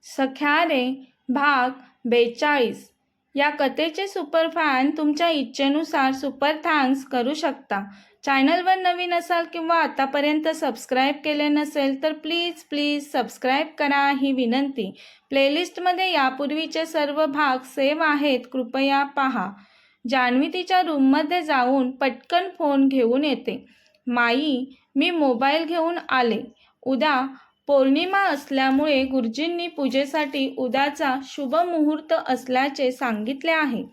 सख्या रे भाग 42. या कथेचे सुपरफॅन तुमच्या इच्छेनुसार सुपर थँक्स करू शकता. चॅनलवर नवीन असाल किंवा आतापर्यंत सबस्क्राईब केले नसेल तर प्लीज सबस्क्राईब करा ही विनंती. प्लेलिस्टमध्ये यापूर्वीचे सर्व भाग सेव्ह आहेत, कृपया पहा. जान्हवी तिच्या रूममध्ये जाऊन पटकन फोन घेऊन येते. माई, मी मोबाईल घेऊन आले. उद्या पौर्णिमा असल्यामुळे गुरुजींनी पूजेसाठी उद्याचा शुभ मुहूर्त असल्याचे सांगितले आहे.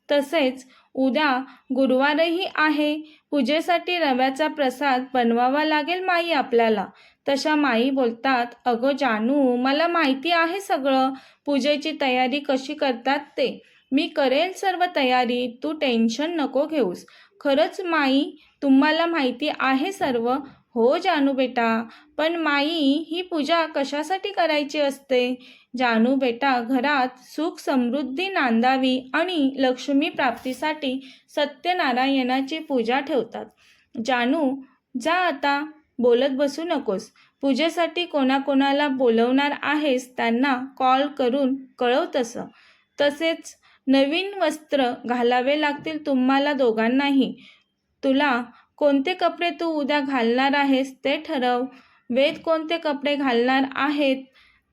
तसेच उद्या गुरुवारही आहे. पूजेसाठी रव्याचा प्रसाद बनवावा लागेल माई आपल्याला. तशा माई बोलतात, अगं जानू, मला माहिती आहे सगळं. पूजेची तयारी कशी करतात ते. मी करेल सर्व तयारी, तू टेन्शन नको घेऊस. खरंच माई, तुम्हाला माहिती आहे सर्व? हो जानू बेटा, पण माई, ही पूजा कशासाठी करायची असते? जानू बेटा, घरात सुख समृद्धी नांदावी आणि लक्ष्मी प्राप्तीसाठी सत्यनारायणाची पूजा ठेवतात. जानू, जा आता, बोलत बसू नकोस. पूजेसाठी कोणाकोणाला बोलवणार आहेस त्यांना कॉल करून कळव. तसेच नवीन वस्त्र घालावे लागतील तुम्हाला दोघांनाही. तुला कोणते कपडे तू उद्या घालणार आहेस ते ठरव. वेद कोणते कपडे घालणार आहेत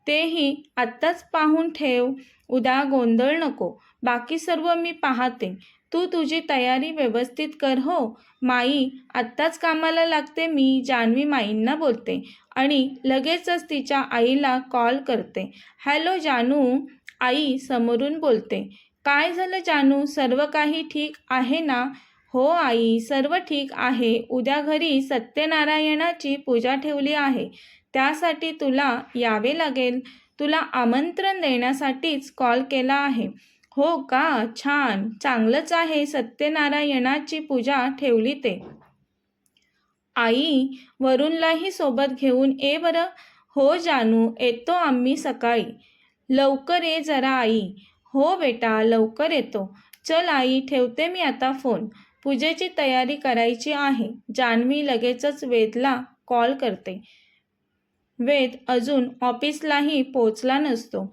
तेही आत्ताच पाहून ठेव. उद्या गोंधळ नको. बाकी सर्व मी पाहते. तू तुझी तयारी व्यवस्थित कर. हो माई, आत्ताच कामाला लागते मी, जान्हवी माईंना बोलते आणि लगेचच तिच्या आईला कॉल करते. हॅलो जानू, आई समोरून बोलते. काय झालं जानू, सर्व काही ठीक आहे ना? हो आई, सर्व ठीक आहे. उद्या घरी सत्यनारायणाची पूजा ठेवली आहे, त्यासाठी तुला यावे लागेल. तुला आमंत्रण देण्यासाठीच कॉल केला आहे. हो का, छान, चांगलंच आहे. सत्यनारायणाची पूजा ठेवली ते. आई, वरुणलाही सोबत घेऊन ये बरं. हो जानू, येतो आम्ही सकाळी. लवकर ये जरा आई. हो बेटा, लवकर येतो. चल आई, ठेवते मी आता फोन. पूजेची तयारी करायची आहे. जान्हवी लगेचच वेदला कॉल करते. वेद अजून ऑफिसलाही पोचला नसतो.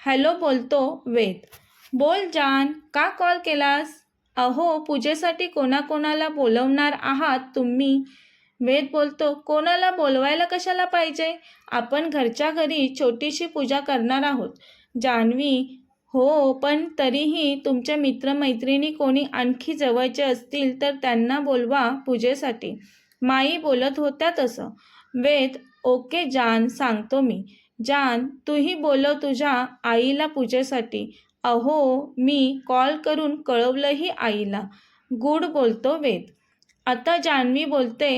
हॅलो बोलतो वेद. बोल जान, का कॉल केलास? अहो, पूजेसाठी कोणाकोणाला बोलवणार आहात तुम्ही? वेद बोलतो, कोणाला बोलवायला कशाला पाहिजे? आपण घरच्या घरी छोटीशी पूजा करणार आहोत. जान्हवी, हो, पण तरीही तुमच्या मित्रमैत्रिणी कोणी आणखी जवळचे असतील तर त्यांना बोलवा पूजेसाठी. माई बोलत होत्या तसं. वेद, ओके जान, सांगतो मी. जान, तूही बोलव तुझ्या आईला पूजेसाठी. अहो, मी कॉल करून कळवलंही आईला. गुड, बोलतो वेद. आता जान्हवी बोलते,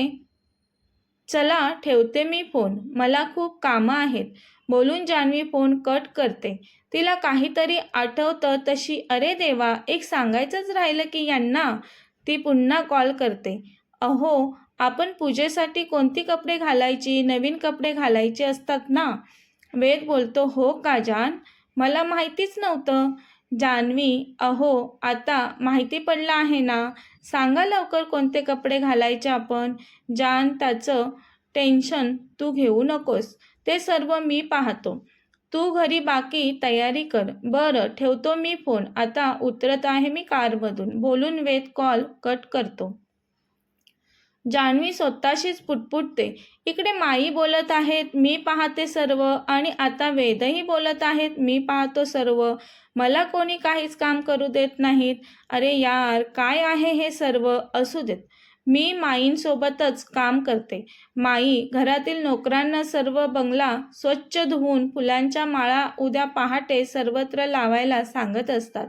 चला ठेवते मी फोन, मला खूप कामं आहेत. बोलून जान्हवी फोन कट करते. तिला काहीतरी आठवतं तशी, अरे देवा, एक सांगायचंच राहिलं की यांना. ती पुन्हा कॉल करते. अहो, आपण पूजेसाठी कोणती कपडे घालायची? नवीन कपडे घालायचे असतात ना? वेद बोलतो, हो का जान, मला माहितीच नव्हतं. जान्हवी, अहो, आता माहिती पडलं आहे ना? सांगा लवकर कोणते कपडे घालायचे आपण. जान, त्याचं टेन्शन तू घेऊ नकोस, ते सर्व मी पाहतो. तू घरी बाकी तयारी कर. बरं, ठेवतो मी फोन, आता उतरत आहे मी कारमधून. बोलून वेद कॉल कट करतो. जान्हवी स्वतःशीच पुटपुटते. इकडे माई बोलत आहेत, मी पाहते सर्व, आणि आता वेदही बोलत आहेत, मी पाहतो सर्व. मला कोणी काहीच काम करू देत नाहीत. अरे यार, काय आहे हे सर्व? असू देत, मी माईंसोबतच काम करते. माई घरातील नोकरांना सर्व बंगला स्वच्छ धुवून फुलांच्या माळा उद्या पहाटे सर्वत्र लावायला सांगत असतात.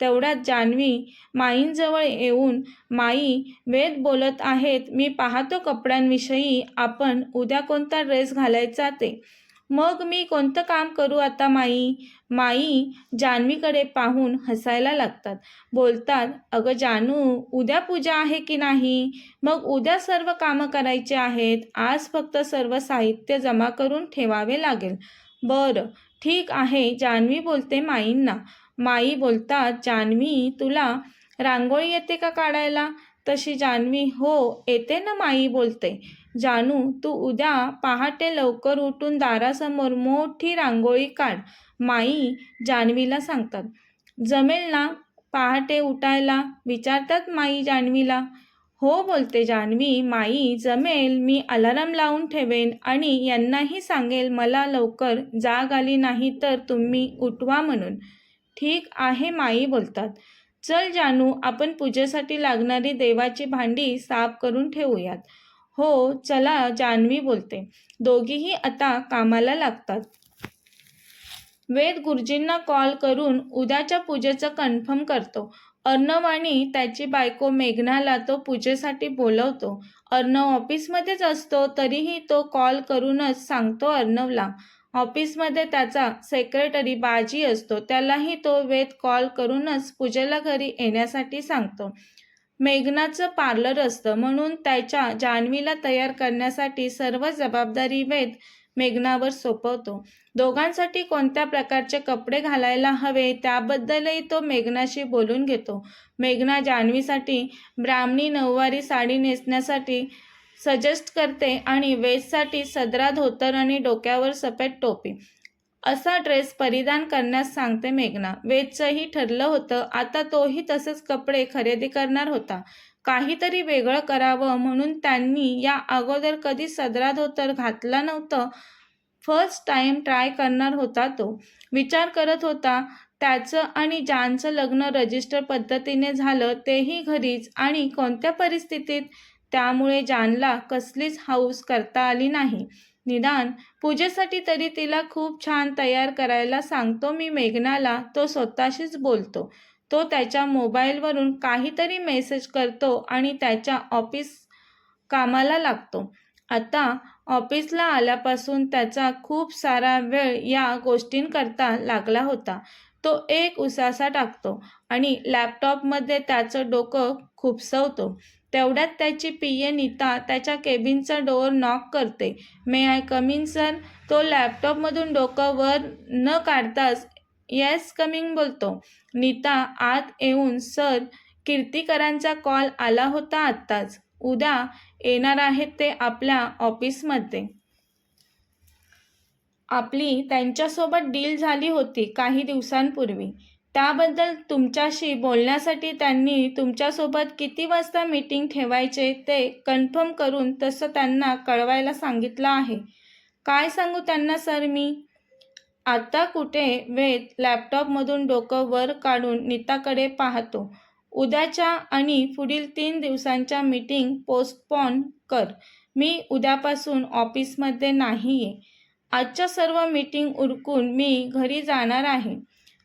तेवढ्यात जान्हवी माईंजवळ येऊन, माई, वेद बोलत आहेत, मी पाहतो कपड्यांविषयी, आपण उद्या कोणता ड्रेस घालायचा ते. मग मी कोणतं काम करू आता माई? माई जान्हवीकडे पाहून हसायला लागतात. बोलतात, अगं जानू, उद्या पूजा आहे की नाही? मग उद्या सर्व कामं करायची आहेत. आज फक्त सर्व साहित्य जमा करून ठेवावे लागेल. बरं, ठीक आहे, जान्हवी बोलते माईंना. माई बोलतात, जान्हवी, तुला रांगोळी येते का काढायला? तशी जान्हवी, हो येते ना माई, बोलते. जानू, तू उद्या पहाटे लवकर उठून दारासमोर मोठी रांगोळी काढ, माई जान्हवीला सांगतात. जमेल ना पहाटे उठायला, विचारतात माई जान्हवीला. हो बोलते जान्हवी. माई, जमेल. मी अलार्म लावून ठेवेन आणि यांनाही सांगेल मला लवकर जाग आली नाही तर तुम्ही उठवा म्हणून. ठीक आहे माई बोलतात. चल जानू, आपण पूजेसाठी लागणारी देवाची भांडी साफ करून ठेवूयात. हो चला जान्हवी बोलते. दोघीही आता कामाला लागतात. वेद गुरुजींना कॉल करून उद्याच्या पूजेचं कन्फर्म करतो. अर्णव आणि त्याची बायको मेघनाला तो पूजेसाठी बोलवतो. अर्णव ऑफिसमध्येच असतो तरीही तो कॉल करूनच सांगतो अर्णवला. ऑफिसमध्ये त्याचा सेक्रेटरी बाजी असतो, त्यालाही तो वेद कॉल करूनच पूजेला घरी येण्यासाठी सांगतो. मेघनाचं पार्लर असतं म्हणून त्याच्या जान्हवीला तयार करण्यासाठी सर्व जबाबदारी वेद मेघनावर सोपवतो. दोघांसाठी कोणत्या प्रकारचे कपडे घालायला हवे त्याबद्दलही तो मेघनाशी बोलून घेतो. मेघना जान्हवीसाठी ब्राह्मणी नऊवारी साडी नेसण्यासाठी सजेस्ट करते आणि वेदसाठी सदरा धोतर आणि डोक्यावर सफेद टोपी असा ड्रेस परिधान करण्यास सांगते मेघना. वेदचंही ठरलं होतं, आता तोही तसेच कपडे खरेदी करणार होता. काहीतरी वेगळं करावं म्हणून त्यांनी या अगोदर कधी सदरा धोतर घातला नव्हतं. फर्स्ट टाईम ट्राय करणार होता तो. विचार करत होता त्याचं आणि जानचं लग्न रजिस्टर पद्धतीने झालं, तेही घरीच, आणि कोणत्या परिस्थितीत. त्यामुळे जानला कसलीच हौस करता आली नाही. निदान पूजेसाठी तरी तिला खूप छान तयार करायला सांगतो मी मेघनाला, तो स्वतःशीच बोलतो. तो त्याच्या मोबाईलवरून काहीतरी मेसेज करतो आणि त्याच्या ऑफिस कामाला लागतो. आता ऑफिसला आल्यापासून त्याचा खूप सारा वेळ या गोष्टींकरता लागला होता. तो एक उसासा टाकतो आणि लॅपटॉपमध्ये त्याचं डोकं खुपसवतो. तेवढ्यात त्याची पीए नीता त्याच्या केबिनचा डोअर नॉक करते. मे आय कम इन सर. तो लॅपटॉपमधून डोकं वर न काढताच येस कमिंग बोलतो. नीता आत येऊन, सर, कीर्तीकरांचा कॉल आला होता आत्ताच. उद्या येणार आहेत ते आपल्या ऑफिसमध्ये. आपली त्यांच्यासोबत डील झाली होती काही दिवसांपूर्वी. त्याबद्दल तुमच्याशी बोलण्यासाठी त्यांनी तुमच्यासोबत किती वाजता मीटिंग ठेवायचे ते कन्फर्म करून तसं त्यांना कळवायला सांगितलं आहे. काय सांगू त्यांना सर मी? आता कुठे? वेद लॅपटॉपमधून डोकं वर काढून नीताकडे पाहतो. उद्याच्या आणि पुढील 3 दिवसांच्या मीटिंग पोस्टपोन कर. मी उद्यापासून ऑफिसमध्ये नाही आहे. आजच्या सर्व मीटिंग उरकून मी घरी जाणार आहे.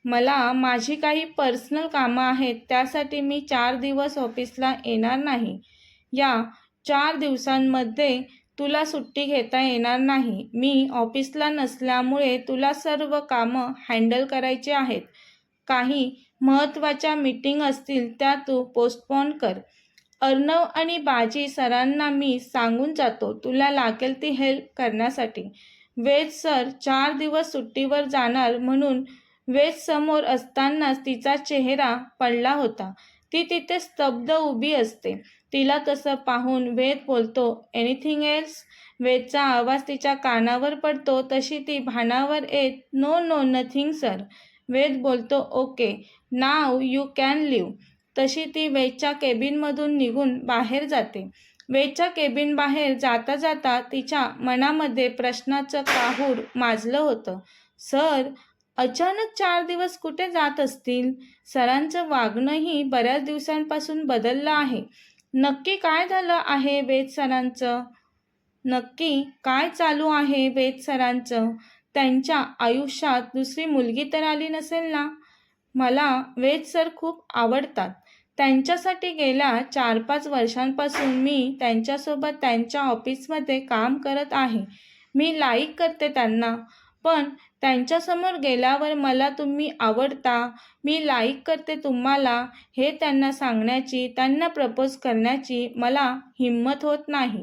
मला माझी काही पर्सनल कामं आहेत, त्यासाठी मी 4 दिवस ऑफिसला येणार नाही. या 4 दिवसांमध्ये तुला सुट्टी घेता येणार नाही. मी ऑफिसला नसल्यामुळे तुला सर्व कामं हँडल करायची आहेत. काही महत्त्वाच्या मीटिंग असतील त्या तू पोस्टपोन कर. अर्णव आणि बाजी सरांना मी सांगून जातो तुला लागेल ती हेल्प करण्यासाठी. वेद सर 4 दिवस सुट्टीवर जाणार म्हणून वेद समोर असतानाच तिचा चेहरा पडला होता. ती तिथे स्तब्ध उभी असते. तिला तसं पाहून वेद बोलतो, एनिथिंग एल्स? वेदचा आवाज तिच्या कानावर पडतो तशी ती भानावर येत, no no nothing sir. Ved बोलतो, okay, now you can leave. तशी ती वेदच्या केबिनमधून निघून बाहेर जाते. वेदच्या केबिन बाहेर जाता जाता तिच्या मनामध्ये प्रश्नाचं काहूर माजलं होतं. सर अचानक 4 दिवस कुठे जात असतील? सरांचं वागणंही बऱ्याच दिवसांपासून बदललं आहे. नक्की काय झालं आहे वेद सरांचं? नक्की काय चालू आहे वेद सरांचं? त्यांच्या आयुष्यात दुसरी मुलगी तर आली नसेल ना? मला वेद सर खूप आवडतात. त्यांच्यासाठी गेल्या 4-5 वर्षांपासून मी त्यांच्यासोबत त्यांच्या ऑफिसमध्ये काम करत आहे. मी लाईक करते त्यांना. पण त्यांच्यासमोर गेल्यावर मला तुम्ही आवडता, मी लाईक करते तुम्हाला, हे त्यांना सांगण्याची, त्यांना प्रपोज करण्याची मला हिंमत होत नाही.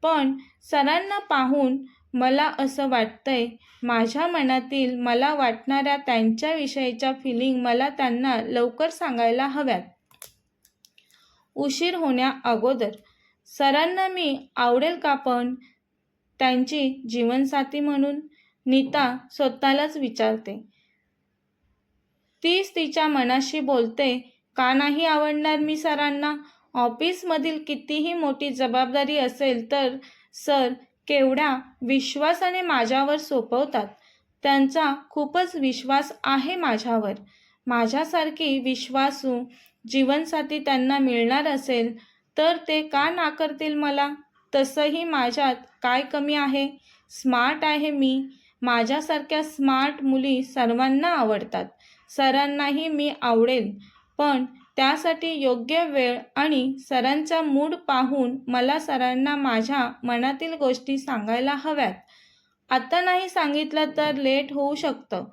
पण सरांना पाहून मला असं वाटतंय, माझ्या मनातील मला वाटणाऱ्या त्यांच्याविषयीच्या फिलिंग मला त्यांना लवकर सांगायला हव्यात. उशीर होण्या अगोदर. सरांना मी आवडेल का पण त्यांची जीवनसाथी म्हणून? नीता स्वतःलाच विचारते. तीच तिच्या मनाशी बोलते. का नाही आवडणार मी सरांना? ऑफिसमधील कितीही मोठी जबाबदारी असेल तर सर केवढ्या विश्वासाने माझ्यावर सोपवतात. त्यांचा खूपच विश्वास आहे माझ्यावर. माझ्यासारखी विश्वासू जीवनसाथी त्यांना मिळणार असेल तर ते का नाकारतील मला? तसंही माझ्यात काय कमी आहे? स्मार्ट आहे मी. माझ्यासारख्या स्मार्ट मुली सर्वांना आवडतात. सरांनाही मी आवडेल, पण त्यासाठी योग्य वेळ आणि सरांचा मूड पाहून मला सरांना माझ्या मनातील गोष्टी सांगायला हव्यात. आता नाही सांगितलं तर लेट होऊ शकतं.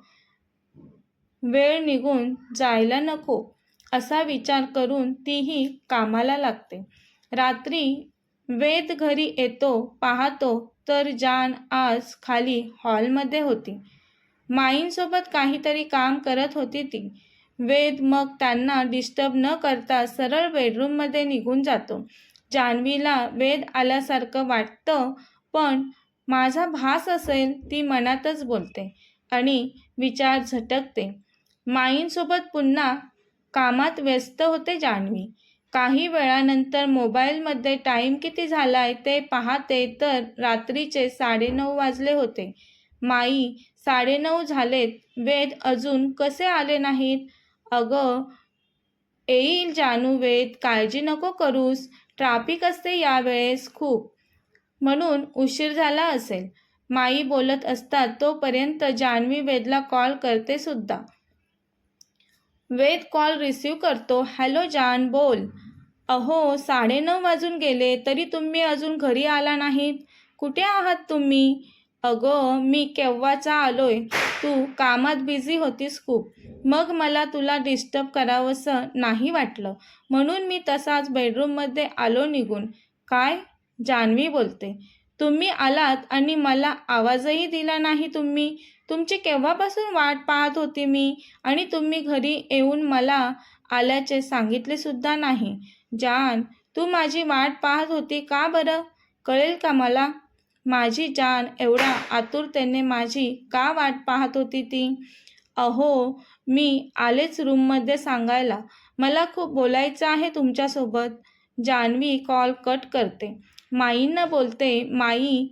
वेळ निघून जायला नको, असा विचार करून तीही कामाला लागते. रात्री वेद घरी येतो पाहतो तर जान आज खाली हॉलमध्ये होती. माईंसोबत काहीतरी काम करत होती ती. वेद मग त्यांना डिस्टर्ब न करता सरळ बेडरूममध्ये निघून जातो. जान्हवीला वेद आल्यासारखं वाटतं, पण माझा भास असेल ती मनातच बोलते आणि विचार झटकते. माईंसोबत पुन्हा कामात व्यस्त होते जान्हवी. काही वेळानंतर मोबाईलमध्ये टाईम किती झालाय ते पाहते तर रात्रीचे 9:30 वाजले होते. माई 9:30 झालेत, वेद अजून कसे आले नाहीत? अगं येईल जानू वेद, काळजी नको करूस. ट्रॅफिक असते यावेळेस खूप, म्हणून उशीर झाला असेल. माई बोलत असतात तोपर्यंत जान्हवी वेदला कॉल करते सुद्धा. वेद कॉल रिसीव्ह करतो. हॅलो जान, बोल. अहो 9:30 वाजून गेले तरी तुम्ही अजून घरी आला नाहीत. कुठे आहात तुम्ही? अगं मी केव्हाचा आलोय. तू कामात बिझी होतीस खूप. मग मला तुला डिस्टर्ब करावंसं नाही वाटलं, म्हणून मी तसाच बेडरूममध्ये आलो निघून. काय? जान्हवी बोलते. तुम्ही आलात आणि मला आवाजही दिला नाही तुम्ही. तुमची केव्हापासून वाट पाहत होती मी आणि तुम्ही घरी येऊन मला आल्याचे सांगितले सुद्धा नाही. जान, तू माझी वाट पाहत होती का बरं? कळेल का मला? माझी जान एवढ्या आतुरतेने माझी का वाट पाहत होती ती? अहो मी आलेच रूममध्ये सांगायला. मला खूप बोलायचं आहे तुमच्यासोबत. जान्हवी कॉल कट करते. माईंना बोलते. माई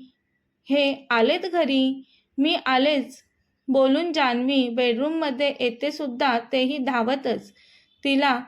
हे आलेत घरी. मी आलेच बोलून जान्हवी बेडरूममध्ये येते सुद्धा, तेही धावतच. तिला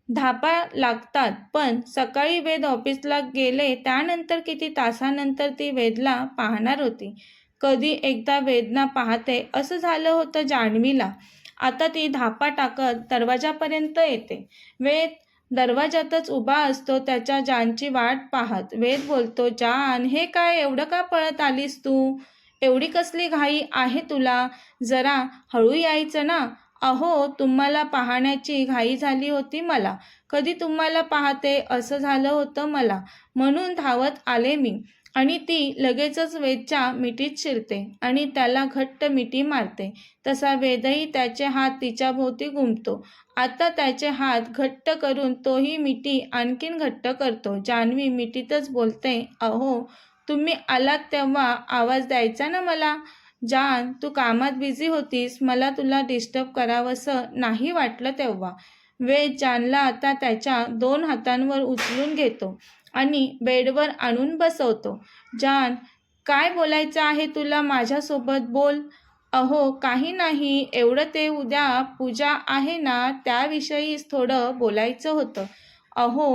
धापा लागतात. पण सकाळी वेद ऑफिसला गेले त्यानंतर किती तासानंतर ती वेदला पाहणार होती. कधी एकदा वेदना पाहते असं झालं होतं जान्हवीला. आता ती धापा टाकत दरवाजापर्यंत येते. वेद दरवाजातच उभा असतो त्याच्या जानची वाट पाहत. वेद बोलतो, जान हे काय एवढं का पळत आलीस तू? एवढी कसली घाई आहे तुला? जरा हळू यायचं ना. अहो तुम्हाला पाहण्याची घाई झाली होती मला. कधी तुम्हाला पाहते असं झालं होतं मला, म्हणून धावत आले मी. आणि ती लगेचच वेदच्या मिठीत शिरते आणि त्याला घट्ट मिठी मारते. तसा वेदही त्याचे हात तिच्याभोवती घुमतो. आता त्याचे हात घट्ट करून तोही मिठी आणखीन घट्ट करतो. जान्हवी मिठीतच बोलते, अहो तुम्ही आलात तेव्हा आवाज द्यायचा ना मला. जान, तू कामात बिझी होतीस, मला तुला डिस्टर्ब करावंसं नाही वाटलं तेव्हा. वेद जानला आता त्याच्या 2 हातांवर उचलून घेतो आणि बेडवर आणून बसवतो. जान, काय बोलायचं आहे तुला माझ्यासोबत? बोल. अहो काही नाही, एवढं ते उद्या पूजा आहे ना त्याविषयीच थोडं बोलायचं होतं. अहो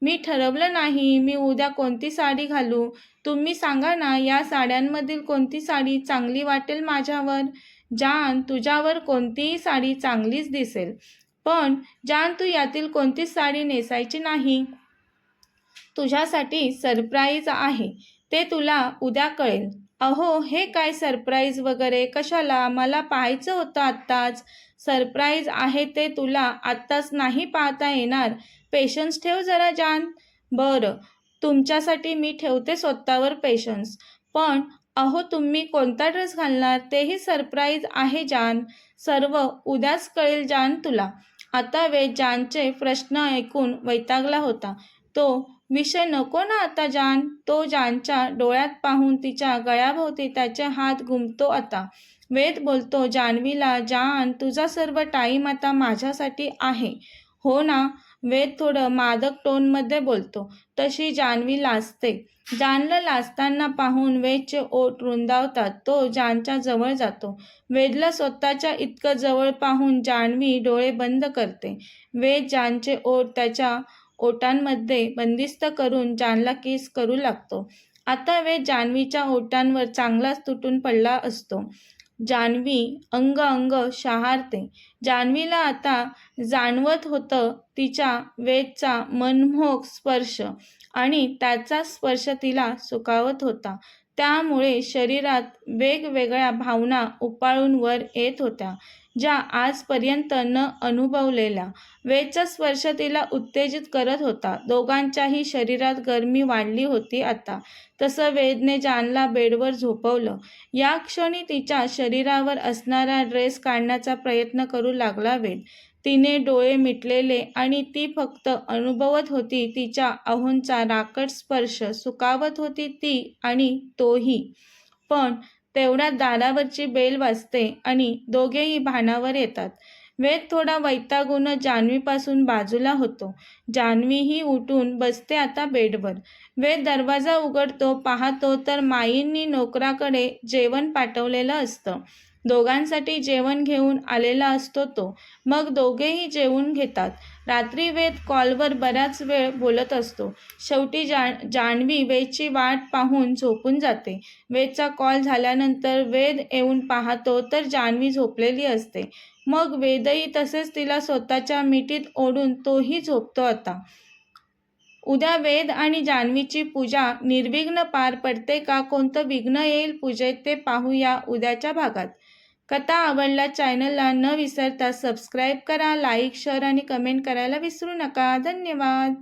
मी ठरवलं नाही मी उद्या कोणती साडी घालू. तुम्ही सांगा ना, या साड्यांमधील कोणती साडी चांगली वाटेल माझ्यावर? जान, तुझ्यावर कोणतीही साडी चांगलीच दिसेल. पण जान, तू यातील कोणतीच साडी नेसायची नाही. तुझ्यासाठी सरप्राईज आहे, ते तुला उद्या कळेल. अहो हे काय सरप्राईज वगैरे कशाला? मला पाहायचं होतं आत्ताच. सरप्राईज आहे ते तुला आत्ताच नाही पाहता येणार. पेशन्स ठेव जरा जान. बरं, तुमच्यासाठी मी ठेवते स्वतःवर पेशन्स. पण अहो तुम्ही कोणता ड्रेस घालणार तेही सरप्राईज आहे जान. सर्व उद्याच कळेल जान तुला. आता वेद जानचे प्रश्न ऐकून वैतागला होता. तो विषय नको ना आता जान. तो जानच्या डोळ्यात पाहून तिच्या गळ्याभोवती त्याचे हात घुमतो आता. वेद बोलतो जान्हवीला, जान तुझा सर्व टाईम आता माझ्यासाठी आहे हो ना. वेद थोडं मादक टोनमध्ये बोलतो. तशी जान्हवी लाजते. जानला लाजताना पाहून वेदचे ओठ रुंदावतात. तो जानच्या जवळ जातो. वेदला स्वतःच्या इतकं जवळ पाहून जान्हवी डोळे बंद करते. वेद जानचे ओठ त्याच्या ओठांमध्ये बंदिस्त करून जानला किस करू लागतो. आता वेद जान्हवीच्या ओठांवर चांगलाच तुटून पडला असतो. जान्हवी अंग शहारते. जान्हवीला आता जाणवत होतं तिच्या वेदचा मनमोहक स्पर्श आणि त्याचा स्पर्श तिला सुखावत होता. त्यामुळे शरीरात वेगवेगळ्या भावना उफाळून वर येत होत्या, ज्या आजपर्यंत न अनुभवलेल्या. वेदचा स्पर्श तिला उत्तेजित करत होता. दोघांच्याही शरीरात गरमी वाढली होती आता. तसं वेदने जानला बेडवर झोपवलं. या क्षणी तिच्या शरीरावर असणारा ड्रेस काढण्याचा प्रयत्न करू लागला वेद. तिने डोळे मिटलेले आणि ती फक्त अनुभवत होती तिच्या अहोंचा राकट स्पर्श. सुखावत होती ती आणि तोही. पण तेवढ्यात दारावरची बेल वाजते आणि दोघेही भानावर येतात. वेद थोडा वैतागून जान्हवीपासून बाजूला होतो. जान्हवीही उठून बसते आता बेडवर. वेद दरवाजा उघडतो. पाहतो तर माईंनी नोकराकडे जेवण पाठवलेलं असतं. दोघांसाठी जेवण घेऊन आलेला असतो तो. मग दोघेही जेवून घेतात. रात्री वेद कॉलवर बराच वेळ बोलत असतो. शेवटी जान्हवी वेदची वाट पाहून झोपून जाते. वेदचा कॉल झाल्यानंतर वेद येऊन पाहतो तर जान्हवी झोपलेली असते. मग वेदही तसेच तिला स्वतःच्या मिठीत ओढून तोही झोपतो आता. उद्या वेद आणि जान्हवीची पूजा निर्विघ्न पार पडते का कोणतं विघ्न येईल पूजेत ते पाहूया उद्याच्या भागात. कथा आवडल्यास चॅनलला न विसरता सबस्क्राईब करा, लाईक, शेअर आणि कमेंट करायला विसरू नका. धन्यवाद.